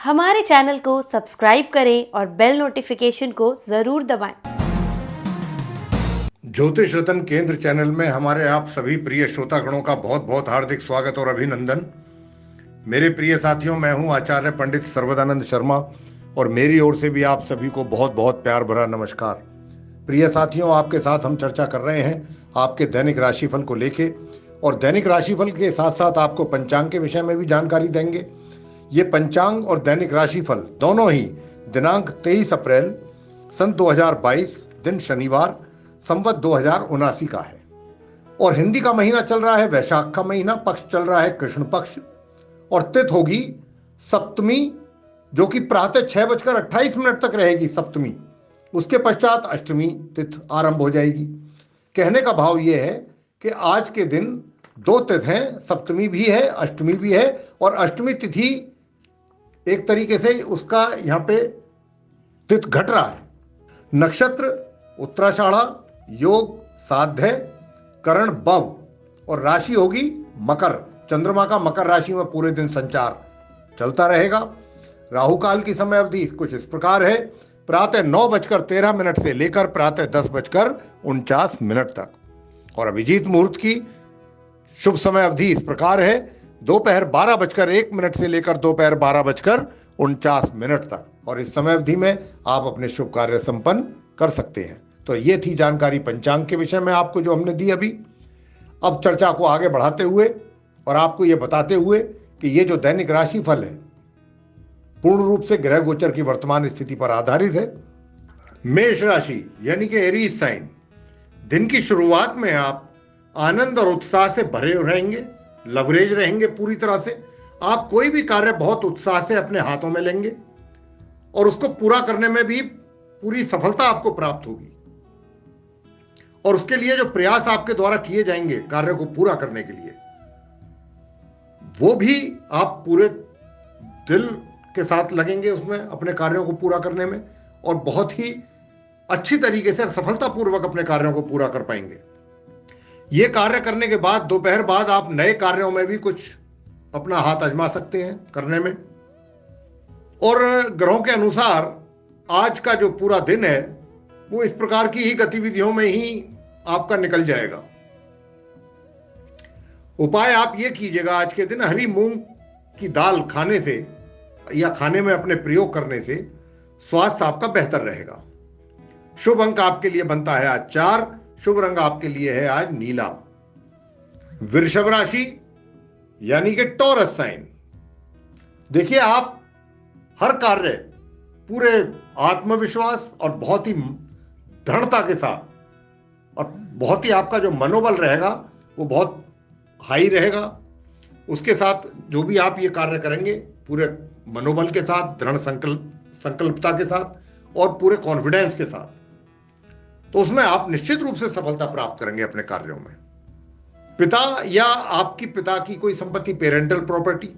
हमारे चैनल को सब्सक्राइब करें और बेल नोटिफिकेशन को जरूर दबाएं। ज्योतिष रतन केंद्र चैनल में हमारे आप सभी प्रिय श्रोतागणों का बहुत बहुत हार्दिक स्वागत और अभिनंदन। मेरे प्रिय साथियों, मैं हूं आचार्य पंडित सर्वदानंद शर्मा और मेरी ओर से भी आप सभी को बहुत बहुत प्यार भरा नमस्कार। प्रिय साथियों, आपके साथ हम चर्चा कर रहे हैं आपके दैनिक राशिफल को लेके, और दैनिक राशिफल के साथ साथ आपको पंचांग के विषय में भी जानकारी देंगे। ये पंचांग और दैनिक राशिफल दोनों ही दिनांक 23 अप्रैल सन 2022 दिन शनिवार संवत 2079 का है और हिंदी का महीना चल रहा है वैशाख का महीना, पक्ष चल रहा है कृष्ण पक्ष और तिथि होगी सप्तमी, जो कि प्रातः 6:28 तक रहेगी सप्तमी। उसके पश्चात अष्टमी तिथि आरंभ हो जाएगी। कहने का भाव यह है कि आज के दिन दो तिथि हैं, सप्तमी भी है अष्टमी भी है, और अष्टमी तिथि एक तरीके से उसका यहाँ पे तिथि घट रहा है। नक्षत्र उत्तराषाढ़ा, योग साध्य, करण बव और राशि होगी मकर। चंद्रमा का मकर राशि में पूरे दिन संचार चलता रहेगा। राहु काल की समय अवधि कुछ इस प्रकार है, प्रातः 9:13 से लेकर प्रातः 10:49 तक, और अभिजीत मुहूर्त की शुभ समय अवधि इस प्रकार है, दोपहर 12:01 से लेकर दोपहर 12:49 तक, और इस समय अवधि में आप अपने शुभ कार्य संपन्न कर सकते हैं। तो ये थी जानकारी पंचांग के विषय में आपको जो हमने दी अभी। अब चर्चा को आगे बढ़ाते हुए और आपको ये बताते हुए कि ये जो दैनिक राशिफल है पूर्ण रूप से ग्रह गोचर की वर्तमान स्थिति पर आधारित है। मेष राशि यानी कि एरीज साइन, दिन की शुरुआत में आप आनंद और उत्साह से भरे रहेंगे, लवरेज रहेंगे पूरी तरह से। आप कोई भी कार्य बहुत उत्साह से अपने हाथों में लेंगे और उसको पूरा करने में भी पूरी सफलता आपको प्राप्त होगी, और उसके लिए जो प्रयास आपके द्वारा किए जाएंगे कार्य को पूरा करने के लिए, वो भी आप पूरे दिल के साथ लगेंगे उसमें, अपने कार्यों को पूरा करने में, और बहुत ही अच्छी तरीके से सफलतापूर्वक अपने कार्यों को पूरा कर पाएंगे। ये कार्य करने के बाद दोपहर बाद आप नए कार्यों में भी कुछ अपना हाथ आजमा सकते हैं करने में। और ग्रहों के अनुसार आज का जो पूरा दिन है वो इस प्रकार की ही गतिविधियों में ही आपका निकल जाएगा। उपाय आप ये कीजिएगा आज के दिन, हरी मूंग की दाल खाने से या खाने में अपने प्रयोग करने से स्वास्थ्य आपका बेहतर रहेगा। शुभ अंक आपके लिए बनता है आज 4, शुभ रंग आपके लिए है आज नीला। वृषभ राशि यानी कि टॉरस साइन, देखिए आप हर कार्य पूरे आत्मविश्वास और बहुत ही दृढ़ता के साथ, और बहुत ही आपका जो मनोबल रहेगा वो बहुत हाई रहेगा। उसके साथ जो भी आप ये कार्य करेंगे पूरे मनोबल के साथ, दृढ़ संकल्पता के साथ और पूरे कॉन्फिडेंस के साथ, तो उसमें आप निश्चित रूप से सफलता प्राप्त करेंगे अपने कार्यों में। पिता या आपकी पिता की कोई संपत्ति, पेरेंटल प्रॉपर्टी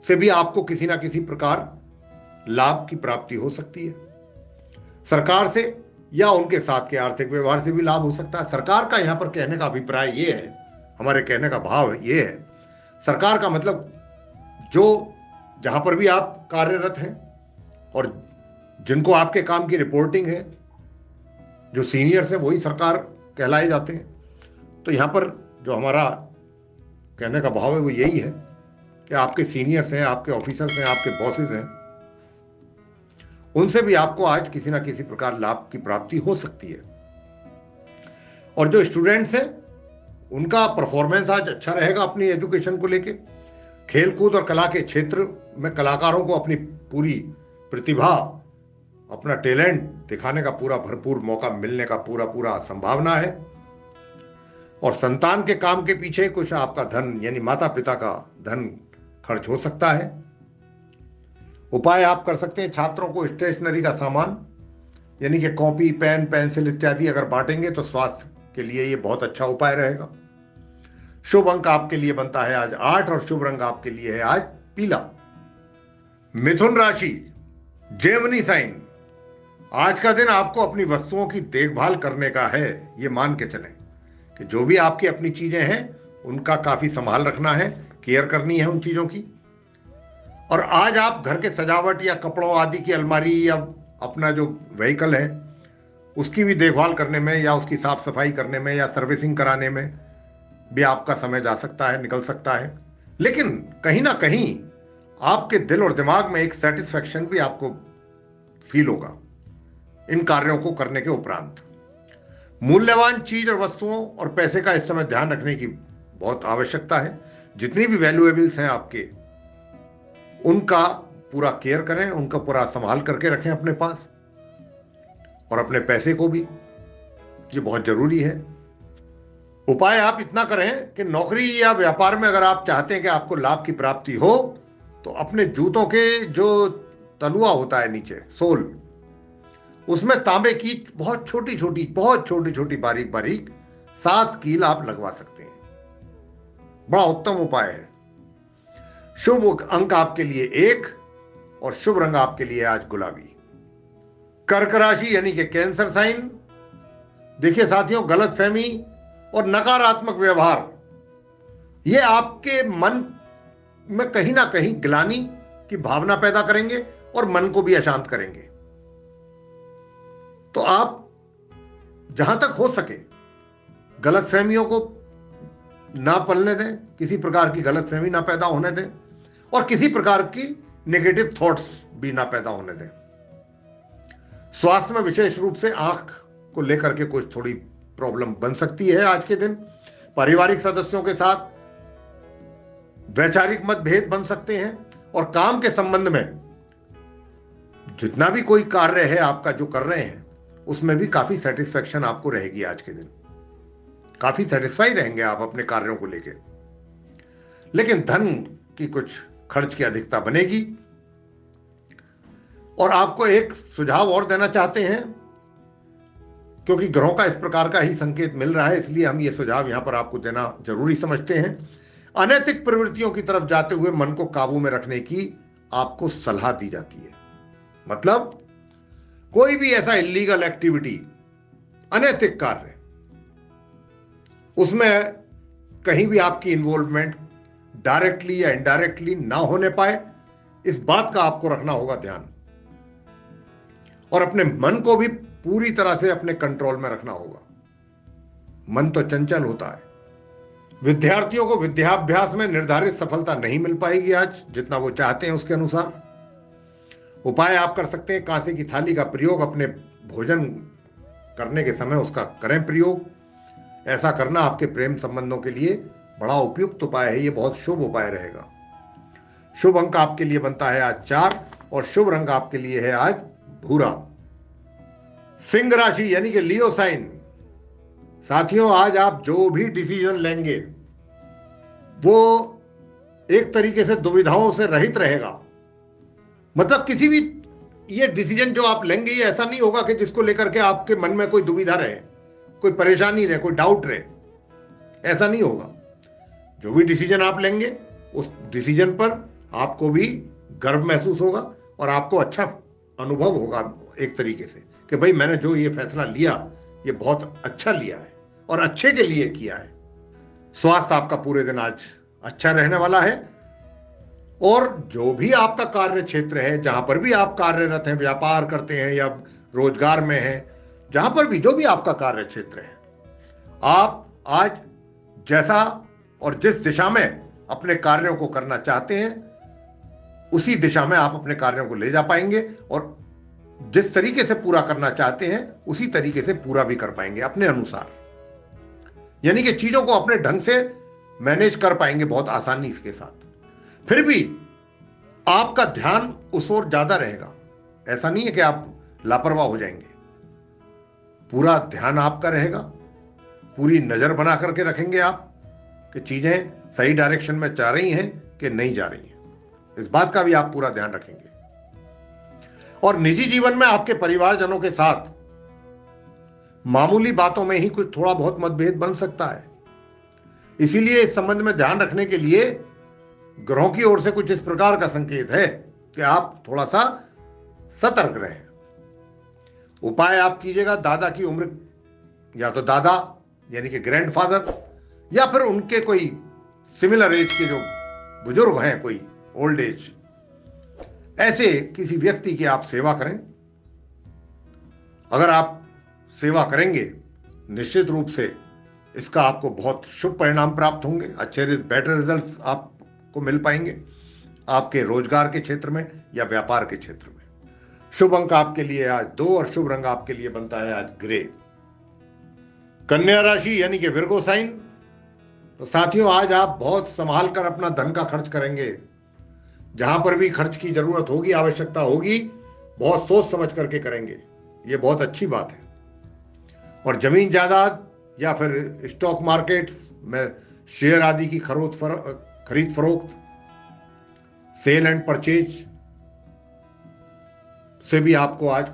से भी आपको किसी ना किसी प्रकार लाभ की प्राप्ति हो सकती है। सरकार से या उनके साथ के आर्थिक व्यवहार से भी लाभ हो सकता है। सरकार का यहां पर कहने का अभिप्राय ये है, हमारे कहने का भाव ये है, सरकार का मतलब जो जहां पर भी आप कार्यरत हैं और जिनको आपके काम की रिपोर्टिंग है, जो सीनियर्स हैं वही सरकार कहलाए जाते हैं। तो यहां पर जो हमारा कहने का भाव है वो यही है कि आपके सीनियर्स हैं, आपके ऑफिसर्स हैं, आपके बॉसेस हैं, उनसे भी आपको आज किसी ना किसी प्रकार लाभ की प्राप्ति हो सकती है। और जो स्टूडेंट्स हैं उनका परफॉर्मेंस आज अच्छा रहेगा अपनी एजुकेशन को लेके। खेलकूद और कला के क्षेत्र में कलाकारों को अपनी पूरी प्रतिभा, अपना टैलेंट दिखाने का पूरा भरपूर मौका मिलने का पूरा संभावना है। और संतान के काम के पीछे कुछ आपका धन यानी माता पिता का धन खर्च हो सकता है। उपाय आप कर सकते हैं, छात्रों को स्टेशनरी का सामान यानी कि कॉपी, पेन, पेंसिल इत्यादि अगर बांटेंगे तो स्वास्थ्य के लिए ये बहुत अच्छा उपाय रहेगा। शुभ अंक आपके लिए बनता है आज 8 और शुभ रंग आपके लिए है आज पीला। मिथुन राशि जेमिनी साइन, आज का दिन आपको अपनी वस्तुओं की देखभाल करने का है। ये मान के चलें कि जो भी आपकी अपनी चीजें हैं उनका काफी संभाल रखना है, केयर करनी है उन चीजों की। और आज आप घर के सजावट या कपड़ों आदि की अलमारी या अपना जो व्हीकल है उसकी भी देखभाल करने में या उसकी साफ सफाई करने में या सर्विसिंग कराने में भी आपका समय जा सकता है, निकल सकता है। लेकिन कहीं ना कहीं आपके दिल और दिमाग में एक सेटिस्फैक्शन भी आपको फील होगा इन कार्यों को करने के उपरांत। मूल्यवान चीज और वस्तुओं और पैसे का इस समय ध्यान रखने की बहुत आवश्यकता है। जितनी भी वैल्यूएबल्स हैं आपके, उनका पूरा केयर करें, उनका पूरा संभाल करके रखें अपने पास, और अपने पैसे को भी, ये बहुत जरूरी है। उपाय आप इतना करें कि नौकरी या व्यापार में अगर आप चाहते हैं कि आपको लाभ की प्राप्ति हो, तो अपने जूतों के जो तलुआ होता है नीचे, सोल, उसमें तांबे की बहुत छोटी छोटी बारीक बारीक 7 कील आप लगवा सकते हैं। बड़ा उत्तम उपाय है। शुभ अंक आपके लिए 1 और शुभ रंग आपके लिए आज गुलाबी। कर्क राशि यानी कि कैंसर साइन। देखिए साथियों, गलतफहमी और नकारात्मक व्यवहार ये आपके मन में कहीं ना कहीं ग्लानि की भावना पैदा करेंगे और मन को भी अशांत करेंगे। तो आप जहां तक हो सके गलतफहमियों को ना पलने दें, किसी प्रकार की गलतफहमी ना पैदा होने दें, और किसी प्रकार की नेगेटिव थॉट्स भी ना पैदा होने दें। स्वास्थ्य में विशेष रूप से आंख को लेकर के कुछ थोड़ी प्रॉब्लम बन सकती है आज के दिन। पारिवारिक सदस्यों के साथ वैचारिक मतभेद बन सकते हैं, और काम के संबंध में जितना भी कोई कार्य है आपका जो कर रहे हैं उसमें भी काफी सेटिस्फैक्शन आपको रहेगी आज के दिन। काफी सेटिस्फाई रहेंगे आप अपने कार्यों को लेकर। लेकिन धन की कुछ खर्च की अधिकता बनेगी। और आपको एक सुझाव और देना चाहते हैं, क्योंकि ग्रहों का इस प्रकार का ही संकेत मिल रहा है, इसलिए हम ये सुझाव यहां पर आपको देना जरूरी समझते हैं। अनैतिक प्रवृत्तियों की तरफ जाते हुए मन को काबू में रखने की आपको सलाह दी जाती है। मतलब कोई भी ऐसा इलीगल एक्टिविटी, अनैतिक कार्य, उसमें कहीं भी आपकी इन्वॉल्वमेंट डायरेक्टली या इनडायरेक्टली ना होने पाए, इस बात का आपको रखना होगा ध्यान। और अपने मन को भी पूरी तरह से अपने कंट्रोल में रखना होगा। मन तो चंचल होता है। विद्यार्थियों को विद्याभ्यास में निर्धारित सफलता नहीं मिल पाएगी आज, जितना वो चाहते हैं उसके अनुसार। उपाय आप कर सकते हैं, कांसे की थाली का प्रयोग अपने भोजन करने के समय उसका करें प्रयोग। ऐसा करना आपके प्रेम संबंधों के लिए बड़ा उपयुक्त उपाय है। ये बहुत शुभ उपाय रहेगा। शुभ अंक आपके लिए बनता है आज 4 और शुभ रंग आपके लिए है आज भूरा। सिंह राशि यानी कि लियो साइन। साथियों, आज आप जो भी डिसीजन लेंगे वो एक तरीके से दुविधाओं से रहित रहेगा। मतलब किसी भी ये डिसीजन जो आप लेंगे ये ऐसा नहीं होगा कि जिसको लेकर के आपके मन में कोई दुविधा रहे, कोई परेशानी रहे, कोई डाउट रहे। ऐसा नहीं होगा। जो भी डिसीजन आप लेंगे उस डिसीजन पर आपको भी गर्व महसूस होगा और आपको अच्छा अनुभव होगा एक तरीके से कि भाई मैंने जो ये फैसला लिया ये बहुत अच्छा लिया है और अच्छे के लिए किया है। स्वास्थ्य आपका पूरे दिन आज अच्छा रहने वाला है। और जो भी आपका कार्य क्षेत्र है, जहां पर भी आप कार्यरत हैं, व्यापार करते हैं या रोजगार में हैं, जहां पर भी जो भी आपका कार्य क्षेत्र है, आप आज जैसा और जिस दिशा में अपने कार्यों को करना चाहते हैं उसी दिशा में आप अपने कार्यों को ले जा पाएंगे, और जिस तरीके से पूरा करना चाहते हैं उसी तरीके से पूरा भी कर पाएंगे अपने अनुसार। यानी कि चीजों को अपने ढंग से मैनेज कर पाएंगे बहुत आसानी के साथ। फिर भी आपका ध्यान उस ओर ज्यादा रहेगा। ऐसा नहीं है कि आप लापरवाह हो जाएंगे। पूरा ध्यान आपका रहेगा, पूरी नजर बना करके रखेंगे आप कि चीजें सही डायरेक्शन में जा रही हैं कि नहीं जा रही हैं। इस बात का भी आप पूरा ध्यान रखेंगे। और निजी जीवन में आपके परिवारजनों के साथ मामूली बातों में ही कुछ थोड़ा बहुत मतभेद बन सकता है। इसीलिए इस संबंध में ध्यान रखने के लिए ग्रहों की ओर से कुछ इस प्रकार का संकेत है कि आप थोड़ा सा सतर्क रहें। उपाय आप कीजिएगा, दादा की उम्र, या तो दादा यानी कि ग्रैंडफादर, या फिर उनके कोई सिमिलर एज के जो बुजुर्ग हैं, कोई ओल्ड एज, ऐसे किसी व्यक्ति की आप सेवा करें। अगर आप सेवा करेंगे निश्चित रूप से इसका आपको बहुत शुभ परिणाम प्राप्त होंगे, अच्छे बेटर रिजल्ट्स आपको मिल पाएंगे आपके रोजगार के क्षेत्र में या व्यापार के क्षेत्र में। शुभ अंक आपके लिए आज 2 और शुभ रंग आपके लिए बनता है आज ग्रे। कन्या राशि यानी कि विर्गो साइन, तो साथियों आज आप बहुत संभाल कर अपना धन का खर्च करेंगे। जहां पर भी खर्च की जरूरत होगी, आवश्यकता होगी, बहुत सोच समझ करके करेंगे, ये बहुत अच्छी बात है। और जमीन जायदाद या फिर स्टॉक मार्केट्स में शेयर आदि की खरीद फरोख्त, सेल एंड परचेज से भी आपको आज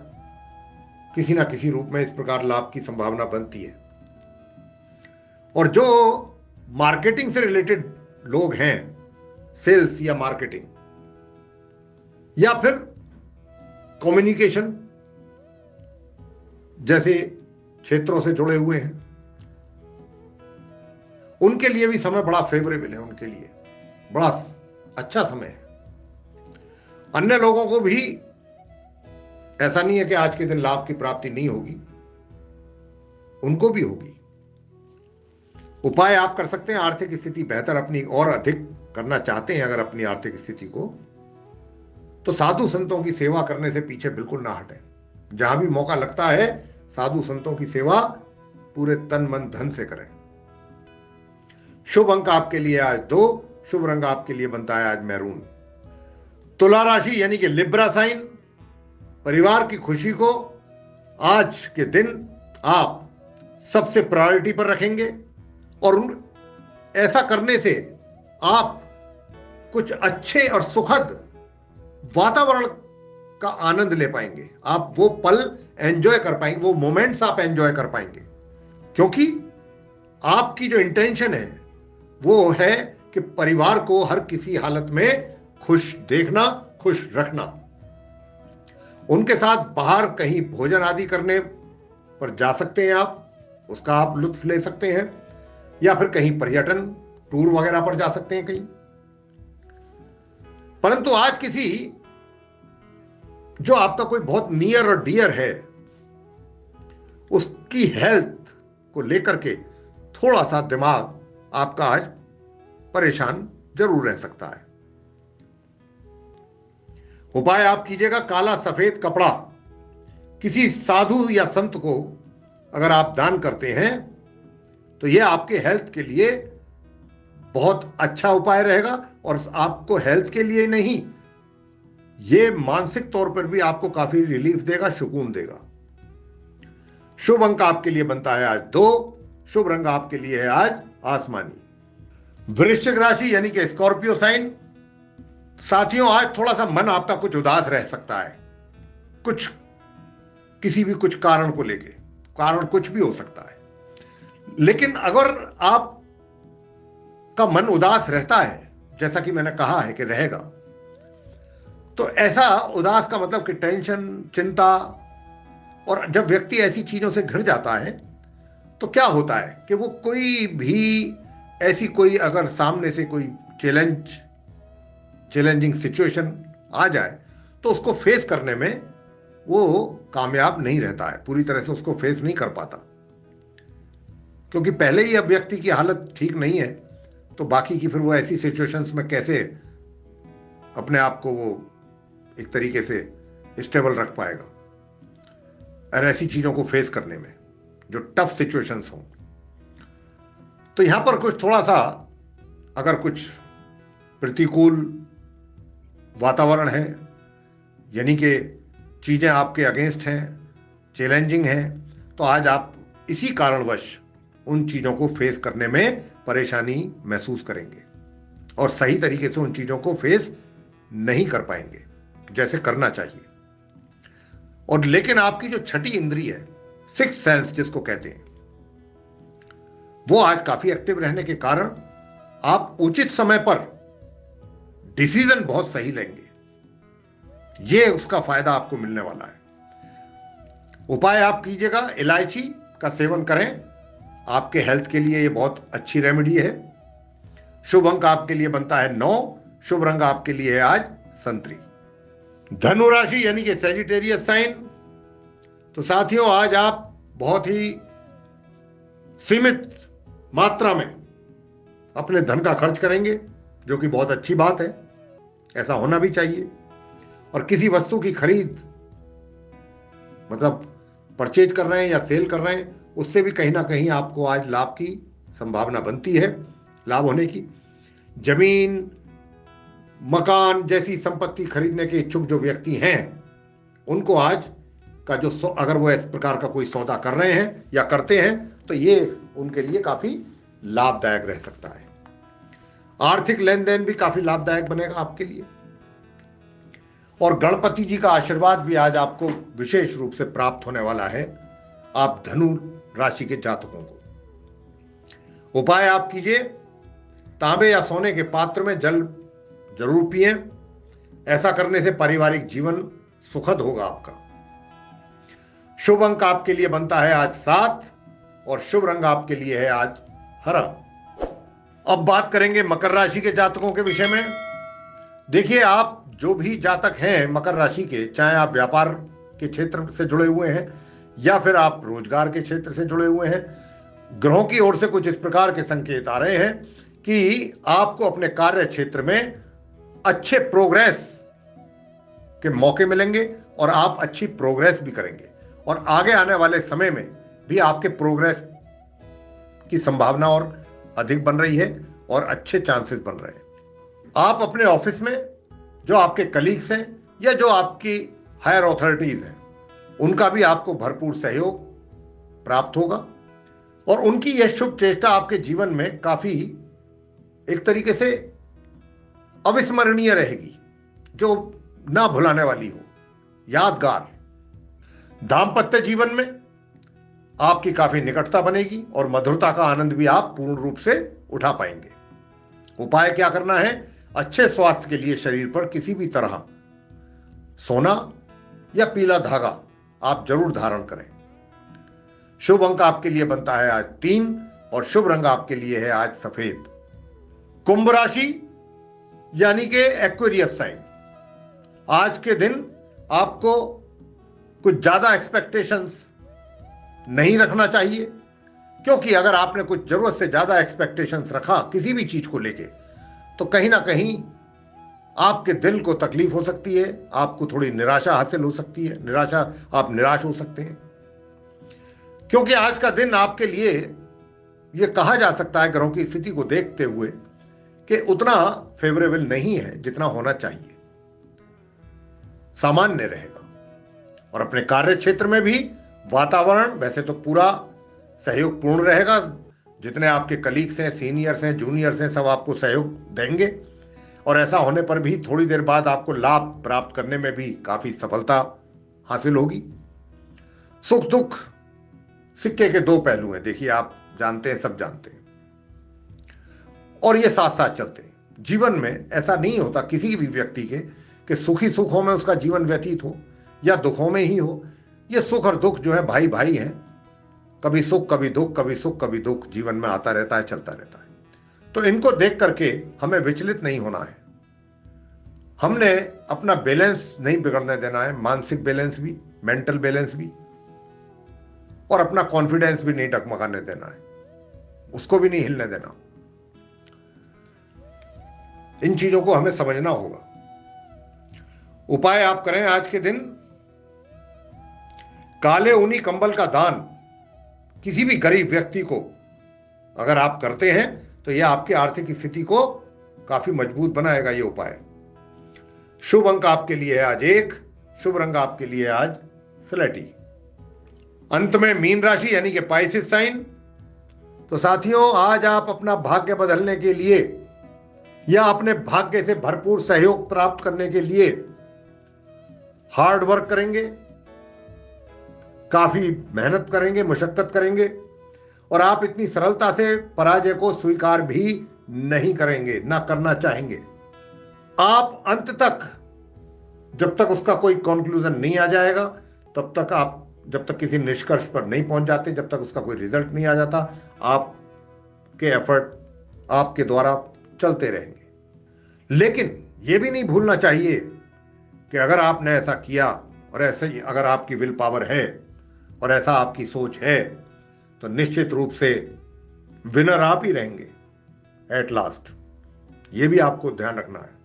किसी ना किसी रूप में इस प्रकार लाभ की संभावना बनती है। और जो मार्केटिंग से रिलेटेड लोग हैं, सेल्स या मार्केटिंग या फिर कम्युनिकेशन जैसे क्षेत्रों से जुड़े हुए हैं, उनके लिए भी समय बड़ा फेवरेबल है, उनके लिए बड़ा अच्छा समय है। अन्य लोगों को भी ऐसा नहीं है कि आज के दिन लाभ की प्राप्ति नहीं होगी, उनको भी होगी। उपाय आप कर सकते हैं, आर्थिक स्थिति बेहतर अपनी और अधिक करना चाहते हैं अगर अपनी आर्थिक स्थिति को, तो साधु संतों की सेवा करने से पीछे बिल्कुल ना हटें। जहां भी मौका लगता है साधु संतों की सेवा पूरे तन मन धन से करें। शुभ अंक आपके लिए आज 2, शुभ रंग आपके लिए बनता है आज मैरून। तुला राशि यानी कि लिब्रा साइन, परिवार की खुशी को आज के दिन आप सबसे प्रायोरिटी पर रखेंगे और ऐसा करने से आप कुछ अच्छे और सुखद वातावरण का आनंद ले पाएंगे। आप वो पल एंजॉय कर पाएंगे, वो मोमेंट्स आप एंजॉय कर पाएंगे, क्योंकि आपकी जो इंटेंशन है वो है कि परिवार को हर किसी हालत में खुश देखना, खुश रखना। उनके साथ बाहर कहीं भोजन आदि करने पर जा सकते हैं आप, उसका आप लुत्फ ले सकते हैं, या फिर कहीं पर्यटन टूर वगैरह पर जा सकते हैं कहीं। परंतु आज किसी जो आपका कोई बहुत नियर और डियर है, उसकी हेल्थ को लेकर के थोड़ा सा दिमाग आपका आज परेशान जरूर रह सकता है। उपाय आप कीजिएगा, काला सफेद कपड़ा किसी साधु या संत को अगर आप दान करते हैं तो यह आपके हेल्थ के लिए बहुत अच्छा उपाय रहेगा। और आपको हेल्थ के लिए नहीं, यह मानसिक तौर पर भी आपको काफी रिलीफ देगा, सुकून देगा। शुभ अंक आपके लिए बनता है आज 2, शुभ रंग आपके लिए है आज आसमानी। वृश्चिक राशि यानी कि स्कॉर्पियो साइन, साथियों आज थोड़ा सा मन आपका कुछ उदास रह सकता है, कुछ किसी भी कुछ कारण को लेके, कारण कुछ भी हो सकता है। लेकिन अगर आप का मन उदास रहता है, जैसा कि मैंने कहा है कि रहेगा, तो ऐसा उदास का मतलब कि टेंशन, चिंता, और जब व्यक्ति ऐसी चीजों से घिर जाता है तो क्या होता है कि वो कोई भी ऐसी कोई अगर सामने से कोई चैलेंजिंग सिचुएशन आ जाए तो उसको फेस करने में वो कामयाब नहीं रहता है, पूरी तरह से उसको फेस नहीं कर पाता, क्योंकि पहले ही अब व्यक्ति की हालत ठीक नहीं है, तो बाकी की फिर वो ऐसी सिचुएशंस में कैसे अपने आप को वो एक तरीके से स्टेबल रख पाएगा, और ऐसी चीजों को फेस करने में जो टफ सिचुएशंस हों। तो यहां पर कुछ थोड़ा सा अगर कुछ प्रतिकूल वातावरण है, यानी कि चीजें आपके अगेंस्ट हैं, चैलेंजिंग हैं, तो आज आप इसी कारणवश उन चीजों को फेस करने में परेशानी महसूस करेंगे और सही तरीके से उन चीजों को फेस नहीं कर पाएंगे जैसे करना चाहिए। और लेकिन आपकी जो छठी इंद्री है, 6th सेंस जिसको कहते हैं, वो आज काफी एक्टिव रहने के कारण आप उचित समय पर डिसीजन बहुत सही लेंगे, ये उसका फायदा आपको मिलने वाला है। उपाय आप कीजिएगा, इलायची का सेवन करें, आपके हेल्थ के लिए ये बहुत अच्छी रेमेडी है। शुभ अंक आपके लिए बनता है 9, शुभ रंग आपके लिए है आज संतरी। धनु राशि यानी कि सैजिटेरियस साइन। तो साथियों, आज आप बहुत ही सीमित मात्रा में अपने धन का खर्च करेंगे, जो कि बहुत अच्छी बात है, ऐसा होना भी चाहिए। और किसी वस्तु की खरीद मतलब परचेज कर रहे हैं या सेल कर रहे हैं, उससे भी कहीं ना कहीं आपको आज लाभ की संभावना बनती है, लाभ होने की। जमीन, मकान जैसी संपत्ति खरीदने के इच्छुक जो व्यक्ति हैं, उनको आज का जो अगर वो इस प्रकार का कोई सौदा कर रहे हैं या करते हैं, तो ये उनके लिए काफी लाभदायक रह सकता है। आर्थिक लेन देन भी काफी लाभदायक बनेगा आपके लिए। और गणपति जी का आशीर्वाद भी आज आपको विशेष रूप से प्राप्त होने वाला है, आप धनु राशि के जातकों को। उपाय आप कीजिए, तांबे या सोने के पात्र में जल जरूर पिएं। ऐसा करने से पारिवारिक जीवन सुखद होगा आपका। शुभ अंक आपके लिए बनता है आज 7 और शुभ रंग आपके लिए है आज हरा। अब बात करेंगे मकर राशि के जातकों के विषय में। देखिए, आप जो भी जातक हैं मकर राशि के, चाहे आप व्यापार के क्षेत्र से जुड़े हुए हैं या फिर आप रोजगार के क्षेत्र से जुड़े हुए हैं, ग्रहों की ओर से कुछ इस प्रकार के संकेत आ रहे हैं कि आपको अपने कार्य क्षेत्र में अच्छे प्रोग्रेस के मौके मिलेंगे और आप अच्छी प्रोग्रेस भी करेंगे। और आगे आने वाले समय में भी आपके प्रोग्रेस की संभावना और अधिक बन रही है और अच्छे चांसेस बन रहे हैं। आप अपने ऑफिस में जो आपके कलीग्स हैं या जो आपकी हायर अथॉरिटीज हैं, उनका भी आपको भरपूर सहयोग प्राप्त होगा और उनकी यह शुभ चेष्टा आपके जीवन में काफी एक तरीके से अविस्मरणीय रहेगी, जो ना भुलाने वाली हो, यादगार। दांपत्य जीवन में आपकी काफी निकटता बनेगी और मधुरता का आनंद भी आप पूर्ण रूप से उठा पाएंगे। उपाय क्या करना है? अच्छे स्वास्थ्य के लिए शरीर पर किसी भी तरह सोना या पीला धागा आप जरूर धारण करें। शुभ अंक आपके लिए बनता है आज 3 और शुभ रंग आपके लिए है आज सफेद। कुंभ राशि यानी कि एक्वेरियस साइन। आज के दिन आपको कुछ ज्यादा एक्सपेक्टेशंस नहीं रखना चाहिए, क्योंकि अगर आपने कुछ जरूरत से ज्यादा एक्सपेक्टेशंस रखा किसी भी चीज को लेके, तो कहीं ना कहीं आपके दिल को तकलीफ हो सकती है, आपको थोड़ी निराशा हासिल हो सकती है, आप निराश हो सकते हैं। क्योंकि आज का दिन आपके लिए यह कहा जा सकता है ग्रहों की स्थिति को देखते हुए कि उतना फेवरेबल नहीं है जितना होना चाहिए, सामान्य रहेगा। और अपने कार्य क्षेत्र में भी वातावरण वैसे तो पूरा सहयोगपूर्ण रहेगा। जितने आपके कलीग्स हैं, सीनियर्स हैं, जूनियर्स हैं, सब आपको सहयोग देंगे और ऐसा होने पर भी थोड़ी देर बाद आपको लाभ प्राप्त करने में भी काफी सफलता हासिल होगी। सुख दुख सिक्के के 2 पहलू हैं, देखिए आप जानते हैं, सब जानते हैं, और ये साथ साथ चलते हैं। जीवन में ऐसा नहीं होता किसी भी व्यक्ति के कि सुखी सुखों में उसका जीवन व्यतीत हो या दुखों में ही हो। ये सुख और दुख जो है भाई भाई हैं, कभी सुख कभी दुख, कभी सुख कभी दुख जीवन में आता रहता है, चलता रहता है। तो इनको देख करके हमें विचलित नहीं होना है। हमने अपना बैलेंस नहीं बिगड़ने देना है, मानसिक बैलेंस भी, मेंटल बैलेंस भी, और अपना कॉन्फिडेंस भी नहीं डगमगाने देना है, उसको भी नहीं हिलने देना। इन चीजों को हमें समझना होगा। उपाय आप करें आज के दिन, काले ऊनी कंबल का दान किसी भी गरीब व्यक्ति को अगर आप करते हैं तो यह आपकी आर्थिक स्थिति को काफी मजबूत बनाएगा ये उपाय। शुभ अंक आपके लिए है आज 1, शुभ रंग आपके लिए आज स्लेटी। अंत में मीन राशि यानी कि पाइसिस साइन। तो साथियों, आज आप अपना भाग्य बदलने के लिए या अपने भाग्य से भरपूर सहयोग प्राप्त करने के लिए हार्ड वर्क करेंगे, काफी मेहनत करेंगे, मुशक्कत करेंगे, और आप इतनी सरलता से पराजय को स्वीकार भी नहीं करेंगे, ना करना चाहेंगे। आप अंत तक, जब तक उसका कोई कंक्लूजन नहीं आ जाएगा, तब तक आप, जब तक किसी निष्कर्ष पर नहीं पहुंच जाते, जब तक उसका कोई रिजल्ट नहीं आ जाता, आपके एफर्ट आपके द्वारा चलते रहेंगे। लेकिन यह भी नहीं भूलना चाहिए कि अगर आपने ऐसा किया और ऐसे ही अगर आपकी विल पावर है और ऐसा आपकी सोच है तो निश्चित रूप से विनर आप ही रहेंगे एट लास्ट। ये भी आपको ध्यान रखना है।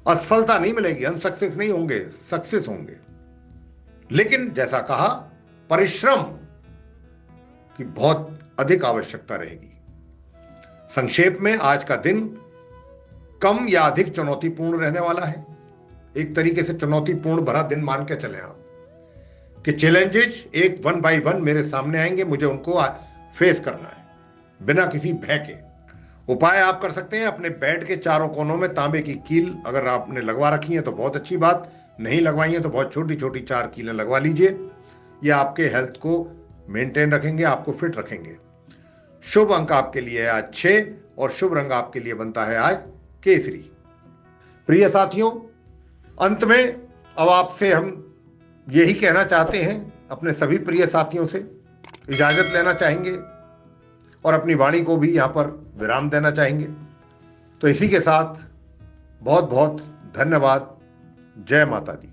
असफलता नहीं मिलेगी, अनसक्सेस नहीं होंगे, सक्सेस होंगे। लेकिन जैसा कहा, परिश्रम की बहुत अधिक आवश्यकता रहेगी। संक्षेप में आज का दिन कम या अधिक चुनौतीपूर्ण रहने वाला है। एक तरीके से चुनौतीपूर्ण भरा दिन मान के चले आप कि चैलेंजेस एक 1 बाय 1 मेरे सामने आएंगे, मुझे उनको फेस करना है बिना किसी भय के। उपाय आप कर सकते हैं, अपने बेड के चारों कोनों में तांबे की कील अगर आपने लगवा रखी है तो बहुत अच्छी बात, नहीं लगवाई है तो बहुत छोटी छोटी 4 कीलें लगवा लीजिए। ये आपके हेल्थ को मेंटेन रखेंगे, आपको फिट रखेंगे। शुभ अंक आपके लिए है आज 6 और शुभ रंग आपके लिए बनता है आज केसरी। प्रिय साथियों, अंत में अब आपसे हम यही कहना चाहते हैं, अपने सभी प्रिय साथियों से इजाजत लेना चाहेंगे और अपनी वाणी को भी यहां पर विराम देना चाहेंगे। तो इसी के साथ बहुत बहुत धन्यवाद। जय माता दी।